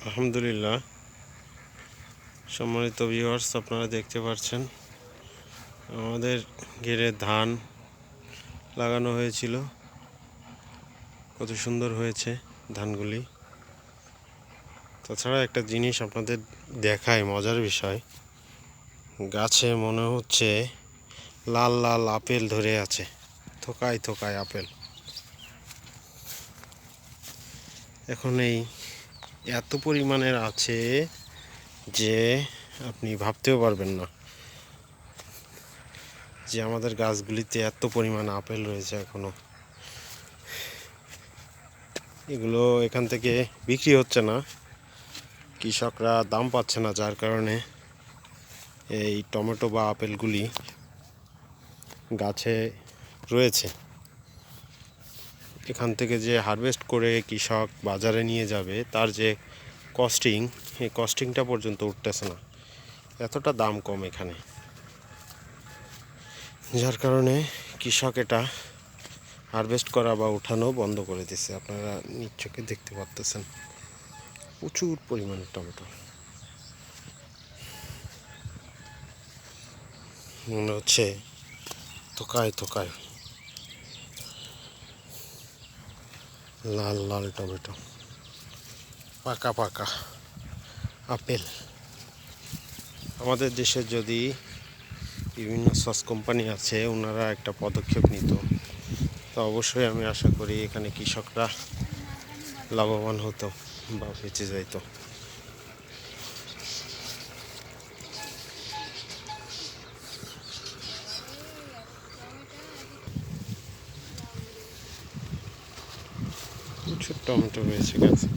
আলহামদুলিল্লাহ, সম্মানিত ভিউয়ার্স, আপনারা দেখতে পাচ্ছেন আমাদের ঘিরে ধান লাগানো হয়েছিল। কত সুন্দর হয়েছে ধানগুলি। তাছাড়া একটা জিনিস আপনাদের দেখায়, মজার বিষয়, গাছে মনে হচ্ছে লাল লাল আপেল ধরে আছে, থোকায় থোকায় আপেল। এখন এই এত পরিমাণের আছে যে আপনি ভাবতেও পারবেন না যে আমাদের গাছগুলিতে এত পরিমাণ আপেল রয়েছে এখনো। এগুলো এখান থেকে বিক্রি হচ্ছে না, কৃষকরা দাম পাচ্ছে না, যার কারণে এই টমেটো বা আপেলগুলি গাছে রয়েছে। এখান থেকে যে হারভেস্ট করে কৃষক বাজারে নিয়ে যাবে, তার যে কস্টিং, এই কস্টিংটা পর্যন্ত উঠতেছে না, এতটা দাম কম এখানে। যার কারণে কৃষক এটা হারভেস্ট করা বা উঠানো বন্ধ করে দিচ্ছে। আপনারা নিজ চোখে দেখতে পাচ্ছেন প্রচুর পরিমাণে টমেটো। মনে হচ্ছে থোকায় থোকায় লাল লাল টমেটো, পাকা পাকা আপেল। আমাদের দেশে যদি বিভিন্ন সস কোম্পানি আছে, ওনারা একটা পদক্ষেপ নিত, তো অবশ্যই আমি আশা করি এখানে কৃষকরা লাভবান হতো বা বেঁচে যাইতো। প্রচুর টমেটো রয়েছে গাছে।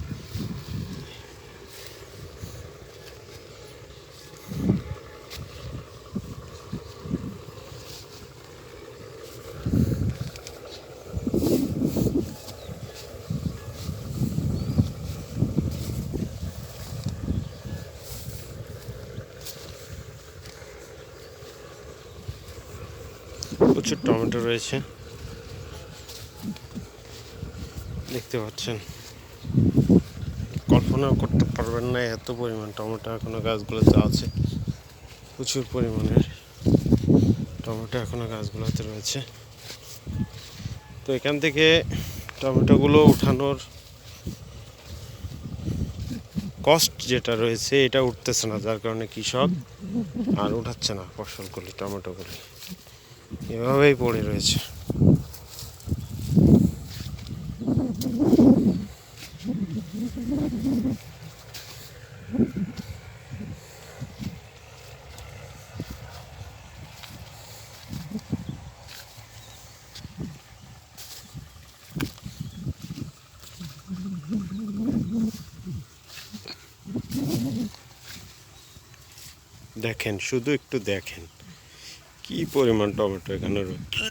প্রচুর টমেটো রয়েছে, দেখতে পাচ্ছেন। কল্পনাও করতে পারবেন না এত পরিমাণ টমেটো এখনো গাছগুলোতে আছে। প্রচুর পরিমাণের টমেটো এখনো গাছগুলোতে রয়েছে। তো এখান থেকে টমেটোগুলো উঠানোর কস্ট যেটা রয়েছে, এটা উঠতেছে না, যার কারণে কৃষক আর উঠাচ্ছে না ফসলগুলি, টমেটোগুলি এভাবেই পড়ে রয়েছে। দেখেন, শুধু একটু দেখেন কি পরিমাণ টমেটো এখানে রয়েছে।